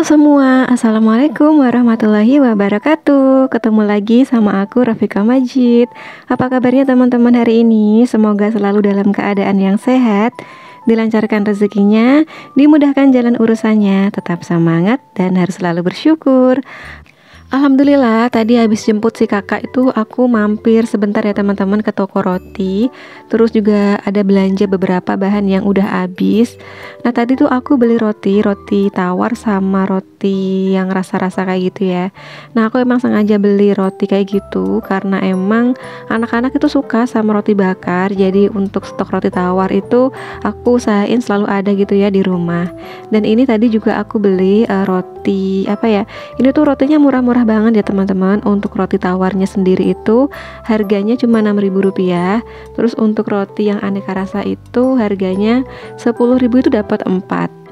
Semua, Assalamualaikum warahmatullahi wabarakatuh. Ketemu lagi sama aku Rafika Majid. Apa kabarnya teman-teman hari ini? Semoga selalu dalam keadaan yang sehat, dilancarkan rezekinya, dimudahkan jalan urusannya, tetap semangat dan harus selalu bersyukur. Alhamdulillah, tadi habis jemput si kakak itu aku mampir sebentar ya teman-teman ke toko roti. Terus juga ada belanja beberapa bahan yang udah habis. Nah tadi tuh aku beli roti tawar sama roti yang rasa-rasa kayak gitu ya. Nah aku emang sengaja beli roti kayak gitu karena emang anak-anak itu suka sama roti bakar. Jadi untuk stok roti tawar itu aku usahain selalu ada gitu ya di rumah. Dan ini tadi juga aku beli roti apa ya? Ini tuh rotinya murah-murah banget ya teman-teman. Untuk roti tawarnya sendiri itu harganya cuma Rp6.000. Terus untuk roti yang aneka rasa itu harganya Rp10.000 itu dapat 4.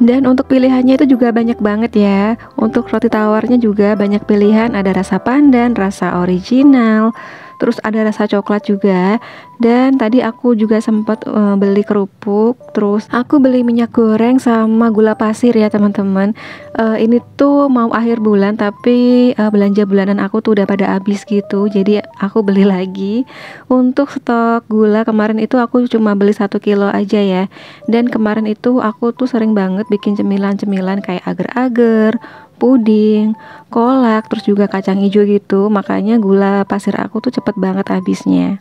Dan untuk pilihannya itu juga banyak banget ya. Untuk roti tawarnya juga banyak pilihan, ada rasa pandan, rasa original, terus ada rasa coklat juga. Dan tadi aku juga sempat beli kerupuk. Terus aku beli minyak goreng sama gula pasir ya teman-teman. Ini tuh mau akhir bulan tapi belanja bulanan aku tuh udah pada habis gitu. Jadi aku beli lagi. Untuk stok gula kemarin itu aku cuma beli 1 kilo aja ya. Dan kemarin itu aku tuh sering banget bikin cemilan-cemilan kayak agar-agar, puding, kolak, terus juga kacang hijau gitu. Makanya gula pasir aku tuh cepet banget habisnya.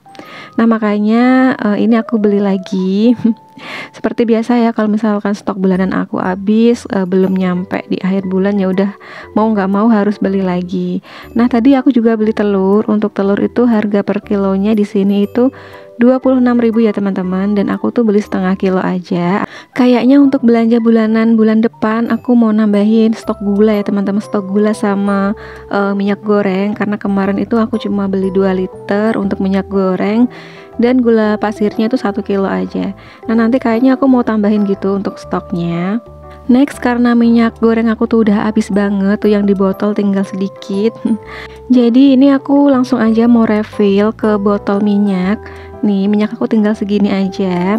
Nah makanya ini aku beli lagi. Seperti biasa ya, kalau misalkan stok bulanan aku habis, belum nyampe di akhir bulan ya udah mau nggak mau harus beli lagi. Nah tadi aku juga beli telur. Untuk telur itu harga per kilonya di sini itu Rp26.000 ya teman-teman. Dan aku tuh beli setengah kilo aja. Kayaknya untuk belanja bulanan bulan depan aku mau nambahin stok gula ya teman-teman. Stok gula sama minyak goreng. Karena kemarin itu aku cuma beli 2 liter untuk minyak goreng. Dan gula pasirnya itu 1 kilo aja. Nah nanti kayaknya aku mau tambahin gitu untuk stoknya. Next, karena minyak goreng aku tuh udah habis banget tuh, yang di botol tinggal sedikit. Jadi ini aku langsung aja mau refill ke botol minyak. Nih minyak aku tinggal segini aja.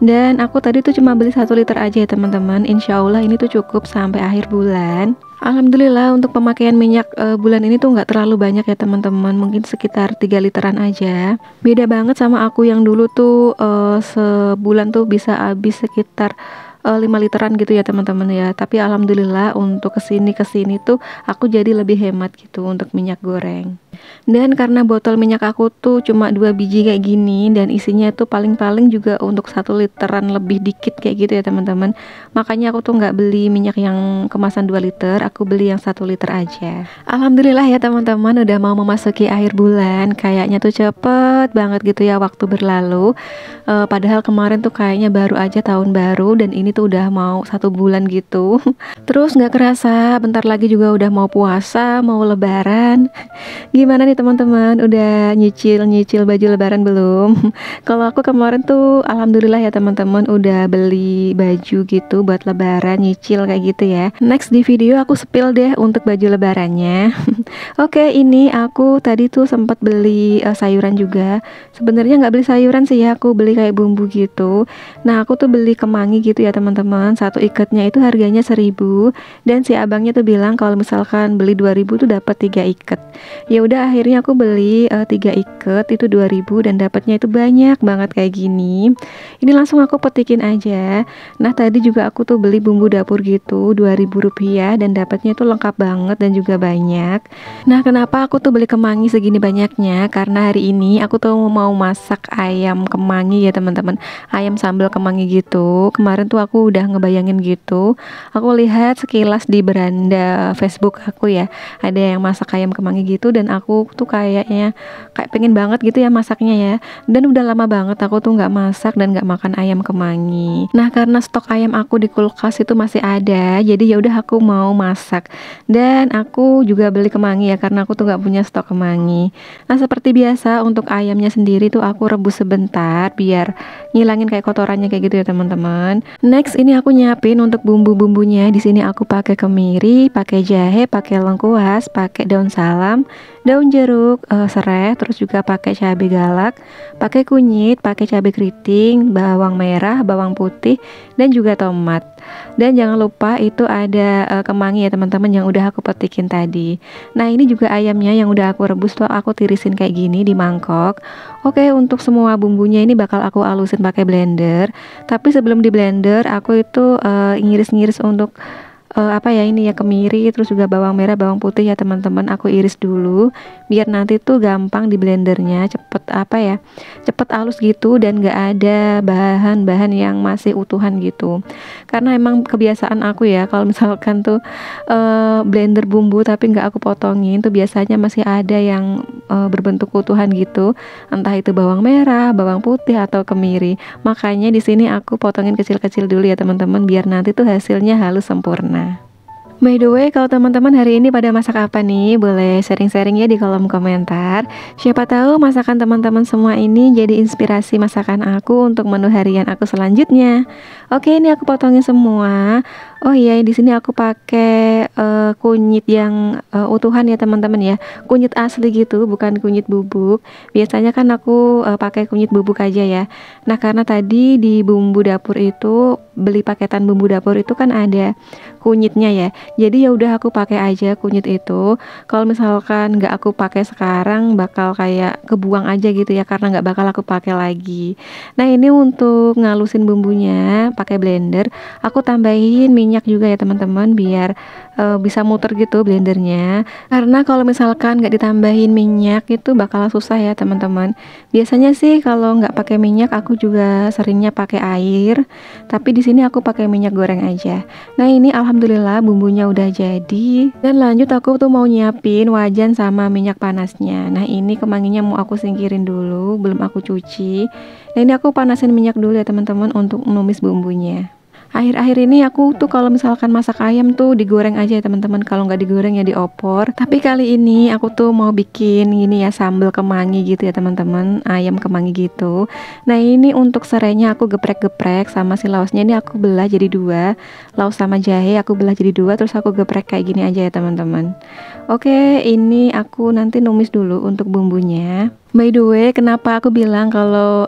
Dan aku tadi tuh cuma beli 1 liter aja ya teman-teman. Insya Allah ini tuh cukup sampai akhir bulan. Alhamdulillah untuk pemakaian minyak bulan ini tuh nggak terlalu banyak ya teman-teman. Mungkin sekitar 3 literan aja. Beda banget sama aku yang dulu tuh sebulan tuh bisa habis sekitar 5 literan gitu ya teman-teman ya. Tapi alhamdulillah untuk kesini tuh aku jadi lebih hemat gitu untuk minyak goreng. Dan karena botol minyak aku tuh cuma 2 biji kayak gini, dan isinya tuh paling-paling juga untuk 1 literan lebih dikit kayak gitu ya teman-teman. Makanya aku tuh nggak beli minyak yang kemasan 2 liter, aku beli yang 1 liter aja. Alhamdulillah ya teman-teman, udah mau memasuki akhir bulan. Kayaknya tuh cepet banget gitu ya waktu berlalu. Padahal kemarin tuh kayaknya baru aja tahun baru, dan ini tuh udah mau 1 bulan gitu. Terus nggak kerasa bentar lagi juga udah mau puasa, mau lebaran. Gimana nih teman-teman, udah nyicil baju lebaran belum? Kalau aku kemarin tuh alhamdulillah ya teman-teman udah beli baju gitu buat lebaran, nyicil kayak gitu ya. Next di video aku spill deh untuk baju lebarannya. Oke, ini aku tadi tuh sempat beli sayuran juga. Sebenarnya nggak beli sayuran sih ya, aku beli kayak bumbu gitu. Nah aku tuh beli kemangi gitu ya teman-teman. 1 ikatnya itu harganya 1.000. Dan si abangnya tuh bilang kalau misalkan beli 2.000 tuh dapat 3 ikat. Ya udah akhirnya aku beli 3 ikat itu 2.000 dan dapatnya itu banyak banget kayak gini. Ini langsung aku petikin aja. Nah tadi juga aku tuh beli bumbu dapur gitu Rp2.000 dan dapatnya itu lengkap banget dan juga banyak. Nah kenapa aku tuh beli kemangi segini banyaknya? Karena hari ini aku tuh mau masak ayam kemangi ya teman-teman. Ayam sambal kemangi gitu. Kemarin tuh aku udah ngebayangin gitu. Aku lihat sekilas di beranda Facebook aku ya, ada yang masak ayam kemangi gitu. Dan aku tuh kayak pengen banget gitu ya masaknya ya. Dan udah lama banget aku tuh nggak masak dan nggak makan ayam kemangi. Nah karena stok ayam aku di kulkas itu masih ada, jadi ya udah aku mau masak. Dan aku juga beli kemangi ya karena aku tuh nggak punya stok kemangi. Nah seperti biasa untuk ayamnya sendiri tuh aku rebus sebentar biar ngilangin kayak kotorannya kayak gitu ya teman-teman. Next ini aku nyiapin untuk bumbu-bumbunya. Di sini aku pakai kemiri, pakai jahe, pakai lengkuas, pakai daun salam, daun jeruk, serai, terus juga pakai cabai galak, pakai kunyit, pakai cabai keriting, bawang merah, bawang putih, dan juga tomat. Dan jangan lupa itu ada kemangi ya teman-teman yang udah aku petikin tadi. Nah ini juga ayamnya yang udah aku rebus tuh aku tirisin kayak gini di mangkok. Oke, untuk semua bumbunya ini bakal aku halusin pakai blender. Tapi sebelum di blender aku itu ngiris-ngiris untuk apa ya ini ya, kemiri, terus juga bawang merah, bawang putih ya teman-teman, aku iris dulu biar nanti tuh gampang di blendernya, cepet apa ya, cepet halus gitu dan gak ada bahan-bahan yang masih utuhan gitu. Karena emang kebiasaan aku ya kalau misalkan tuh blender bumbu tapi nggak aku potongin tuh biasanya masih ada yang berbentuk utuhan gitu, entah itu bawang merah, bawang putih atau kemiri. Makanya di sini aku potongin kecil-kecil dulu ya teman-teman biar nanti tuh hasilnya halus sempurna. By the way, kalau teman-teman hari ini pada masak apa nih? Boleh sharing-sharing ya di kolom komentar. Siapa tahu masakan teman-teman semua ini jadi inspirasi masakan aku untuk menu harian aku selanjutnya. Oke, ini aku potongin semua. Oh iya, di sini aku pakai kunyit yang utuhan ya teman-teman ya. Kunyit asli gitu, bukan kunyit bubuk. Biasanya kan aku pakai kunyit bubuk aja ya. Nah, karena tadi di bumbu dapur itu beli paketan bumbu dapur itu kan ada kunyitnya ya. Jadi ya udah aku pakai aja kunyit itu. Kalau misalkan nggak aku pakai sekarang bakal kayak kebuang aja gitu ya karena nggak bakal aku pakai lagi. Nah ini untuk ngalusin bumbunya pakai blender. Aku tambahin minyak juga ya teman-teman biar bisa muter gitu blendernya. Karena kalau misalkan nggak ditambahin minyak itu bakal susah ya teman-teman. Biasanya sih kalau nggak pakai minyak aku juga seringnya pakai air. Tapi di sini aku pakai minyak goreng aja. Nah ini alhamdulillah bumbunya udah jadi. Dan lanjut aku tuh mau nyiapin wajan sama minyak panasnya. Nah ini kemanginya mau aku singkirin dulu, belum aku cuci. Nah ini aku panasin minyak dulu ya teman-teman untuk numis bumbunya. Akhir-akhir ini aku tuh kalau misalkan masak ayam tuh digoreng aja ya teman-teman, kalau nggak digoreng ya diopor. Tapi kali ini aku tuh mau bikin ini ya sambal kemangi gitu ya teman-teman, ayam kemangi gitu. Nah ini untuk serainya aku geprek-geprek sama si laosnya ini aku belah jadi dua, laos sama jahe aku belah jadi dua, terus aku geprek kayak gini aja ya teman-teman. Oke, ini aku nanti numis dulu untuk bumbunya. By the way, kenapa aku bilang kalau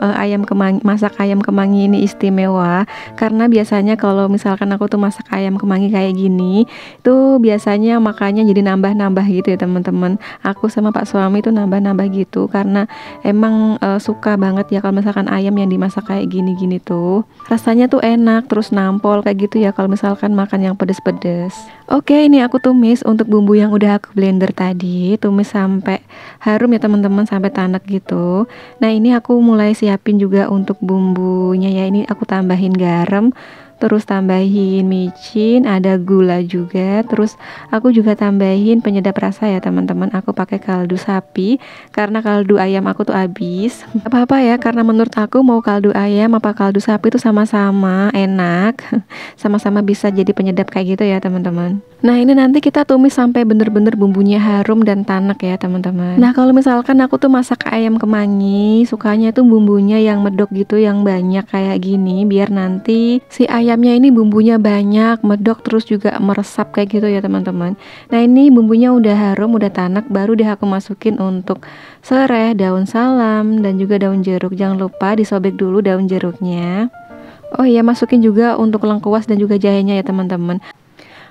masak ayam kemangi ini istimewa? Karena biasanya kalau misalkan aku tuh masak ayam kemangi kayak gini, itu biasanya makannya jadi nambah-nambah gitu ya teman-teman. Aku sama Pak suami tuh nambah-nambah gitu karena emang suka banget ya kalau misalkan ayam yang dimasak kayak gini-gini tuh. Rasanya tuh enak, terus nampol kayak gitu ya kalau misalkan makan yang pedes-pedes. Oke, ini aku tumis untuk bumbu yang udah aku blender tadi, tumis sampai harum ya teman-teman, sampai tanek gitu. Nah ini aku mulai siapin juga untuk bumbunya ya. Ini aku tambahin garam, terus tambahin micin, ada gula juga, terus aku juga tambahin penyedap rasa ya teman-teman. Aku pakai kaldu sapi karena kaldu ayam aku tuh habis. Apa-apa ya, karena menurut aku mau kaldu ayam apa kaldu sapi itu sama-sama enak, sama-sama bisa jadi penyedap kayak gitu ya teman-teman. Nah ini nanti kita tumis sampai bener-bener bumbunya harum dan tanek ya teman-teman. Nah kalau misalkan aku tuh masak ayam kemangi, sukanya tuh bumbunya yang medok gitu, yang banyak kayak gini, biar nanti si ayamnya ini bumbunya banyak, medok, terus juga meresap kayak gitu ya teman-teman. Nah ini bumbunya udah harum, udah tanek, baru deh aku masukin untuk serai, daun salam, dan juga daun jeruk. Jangan lupa disobek dulu daun jeruknya. Oh iya, masukin juga untuk lengkuas dan juga jahenya ya teman-teman.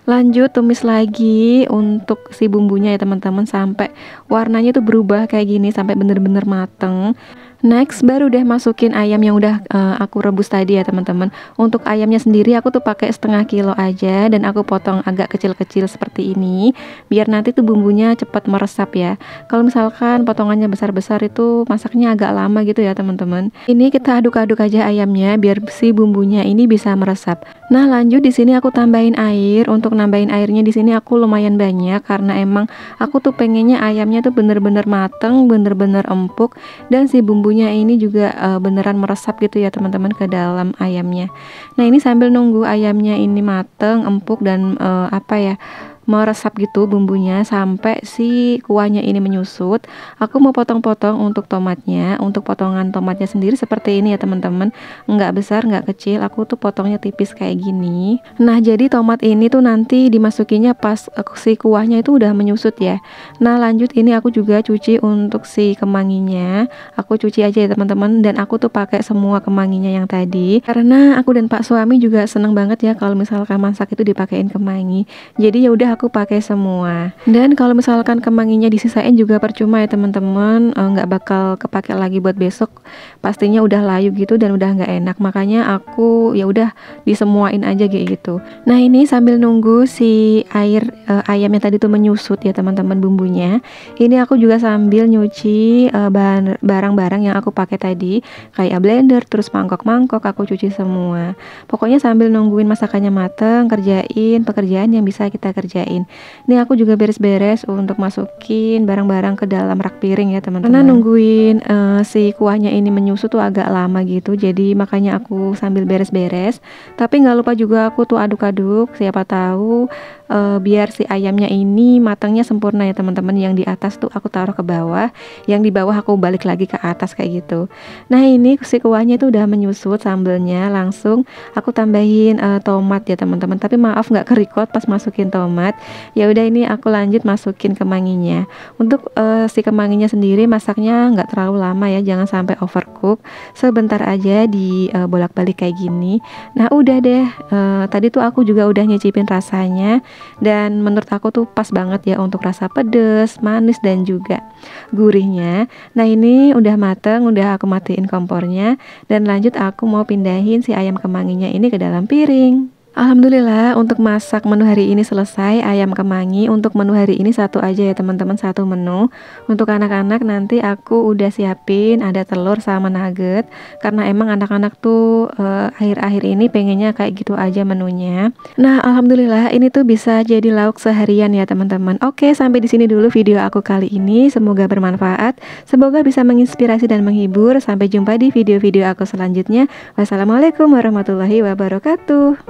Lanjut tumis lagi untuk si bumbunya ya teman-teman sampai warnanya tuh berubah kayak gini, sampai bener-bener mateng. Next baru deh masukin ayam yang udah aku rebus tadi ya teman-teman. Untuk ayamnya sendiri aku tuh pakai setengah kilo aja dan aku potong agak kecil-kecil seperti ini biar nanti tuh bumbunya cepat meresap ya. Kalau misalkan potongannya besar-besar itu masaknya agak lama gitu ya teman-teman. Ini kita aduk-aduk aja ayamnya biar si bumbunya ini bisa meresap. Nah lanjut di sini aku tambahin air. Untuk nambahin airnya di sini aku lumayan banyak karena emang aku tuh pengennya ayamnya tuh bener-bener mateng, bener-bener empuk, dan si bumbunya ini juga beneran meresap gitu ya teman-teman ke dalam ayamnya. Nah ini sambil nunggu ayamnya ini mateng, empuk, dan apa ya, meresap gitu bumbunya sampai si kuahnya ini menyusut. Aku mau potong-potong untuk tomatnya. Untuk potongan tomatnya sendiri seperti ini ya teman-teman, nggak besar nggak kecil, aku tuh potongnya tipis kayak gini. Nah jadi tomat ini tuh nanti dimasukinya pas si kuahnya itu udah menyusut ya. Nah lanjut ini aku juga cuci untuk si kemanginya. Aku cuci aja ya teman-teman, dan aku tuh pakai semua kemanginya yang tadi karena aku dan Pak suami juga seneng banget ya kalau misalkan masak itu dipakein kemangi. Jadi ya udah aku pakai semua. Dan kalau misalkan kemanginya disisain juga percuma ya teman-teman, nggak bakal kepake lagi buat besok. Pastinya udah layu gitu dan udah nggak enak. Makanya aku ya udah disemuain aja kayak gitu. Nah ini sambil nunggu si air ayamnya tadi tuh menyusut ya teman-teman bumbunya. Ini aku juga sambil nyuci barang-barang yang aku pakai tadi, kayak blender, terus mangkok-mangkok aku cuci semua. Pokoknya sambil nungguin masakannya mateng, kerjain pekerjaan yang bisa kita kerjain. Ini aku juga beres-beres untuk masukin barang-barang ke dalam rak piring ya teman-teman. Karena nungguin si kuahnya ini menyusut tuh agak lama gitu, jadi makanya aku sambil beres-beres. Tapi nggak lupa juga aku tuh aduk-aduk, siapa tahu biar si ayamnya ini matangnya sempurna ya teman-teman. Yang di atas tuh aku taruh ke bawah, yang di bawah aku balik lagi ke atas kayak gitu. Nah ini si kuahnya itu udah menyusut, sambelnya langsung aku tambahin tomat ya teman-teman. Tapi maaf nggak kerecord pas masukin tomat. Ya udah ini aku lanjut masukin kemanginya. Untuk si kemanginya sendiri masaknya nggak terlalu lama ya, jangan sampai overcook. Sebentar aja di bolak-balik kayak gini. Nah udah deh, tadi tuh aku juga udah nyicipin rasanya, dan menurut aku tuh pas banget ya untuk rasa pedes, manis, dan juga gurihnya. Nah ini udah mateng, udah aku matiin kompornya, dan lanjut aku mau pindahin si ayam kemanginya ini ke dalam piring. Alhamdulillah untuk masak menu hari ini selesai, ayam kemangi. Untuk menu hari ini satu aja ya teman-teman, satu menu. Untuk anak-anak nanti aku udah siapin ada telur sama nugget, karena emang anak-anak tuh akhir-akhir ini pengennya kayak gitu aja menunya. Nah alhamdulillah ini tuh bisa jadi lauk seharian ya teman-teman. Oke, sampai di sini dulu video aku kali ini, semoga bermanfaat, semoga bisa menginspirasi dan menghibur. Sampai jumpa di video-video aku selanjutnya. Wassalamualaikum warahmatullahi wabarakatuh.